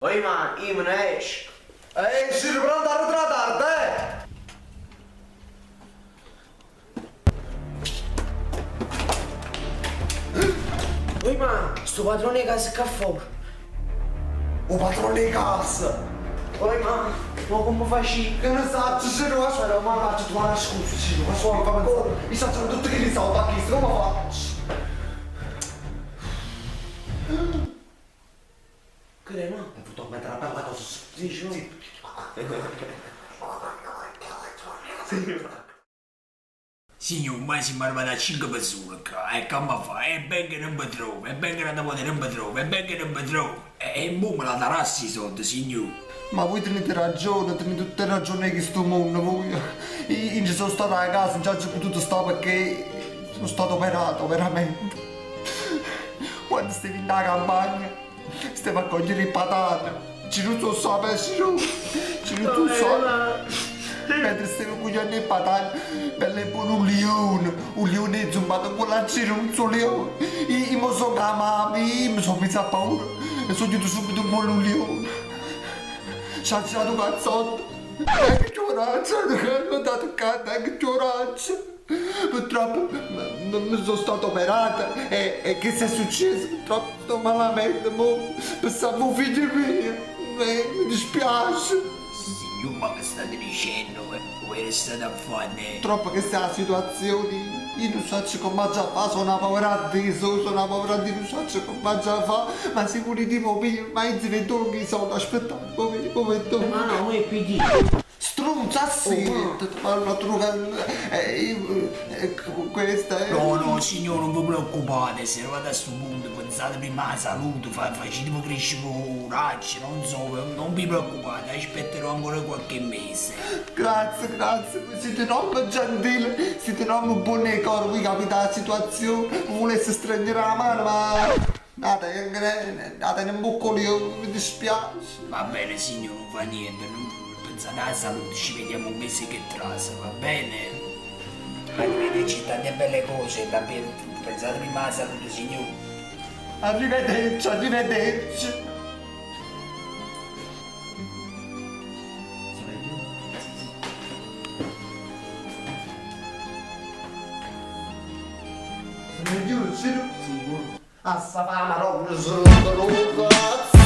Oi man, io me ne esco. Ci riprendo a ritrattarti, Oi man, sto padrone di casa qua fuori. O padrone di casa. Oi man, ma come faci? Che ne sa, ci non aspetta, ma faccio trovare scusa, ci ma so fa pensare. Mi faccio tutti che li so, ma chi come faccio? Che ne man? Ho avuto a mettere una bella cosa. Dici no? Signor, ma siamo arrivati a 5 persone qua, e come fa? E ben che non mi trovo, e ben che non mi trovo, e ben che non mi trovo. E mo me la darassi i soldi, signor. Ma voi tenete ragione, tenete tutte ragioni che sto mondo, voi. Io ci sono stato a casa, non ci ho potuto stare perché sono stato operato, veramente. Quando stavi in campagna, stavi a cogliere le patate, ci non so sapere, ci non so sapere. Mentre stavo cogliendo le patate, bello e buono un leone zumbato con la cera, un solo leone. Io mi sono chiamato, io mi sono messo a paura e sono venuto subito un buon leone. Ci ha girato cazzotto, che gioraccia, mi ha dato canto, che gioraccia. Purtroppo mi sono stato operato e che sia successo? Purtroppo sto malamente, pensavo un figlio mio, mi dispiace. Signor, ma che state dicendo? Come state a fare? Troppo che sia la situazione, io non so come già fa, sono una povera Dio, non so come già fa, ma sicuri tipo mio, ma io ti vedo che sono aspettato, poveretto. Ma no, è PD. Strunza sì, ti parlo questa è... No, signor, non vi preoccupate, se arrivate a questo punto, pensate prima alla salute, facete crescere coraggio, non so, non vi preoccupate, aspetterò ancora qualche mese. Grazie, siete troppo gentili, siete troppo buoni ai cori, voi capite la situazione, volesse stringere la mano, ma... Andate in boccolio, mi dispiace. Va bene, signor, non fa niente, non pensate alla salute, ci vediamo un mese che trasa, va bene? Arrivederci, tante belle cose, pensate prima alla salute, signor. Arrivederci. Sicuro? A sta fama non mi sono cazzo,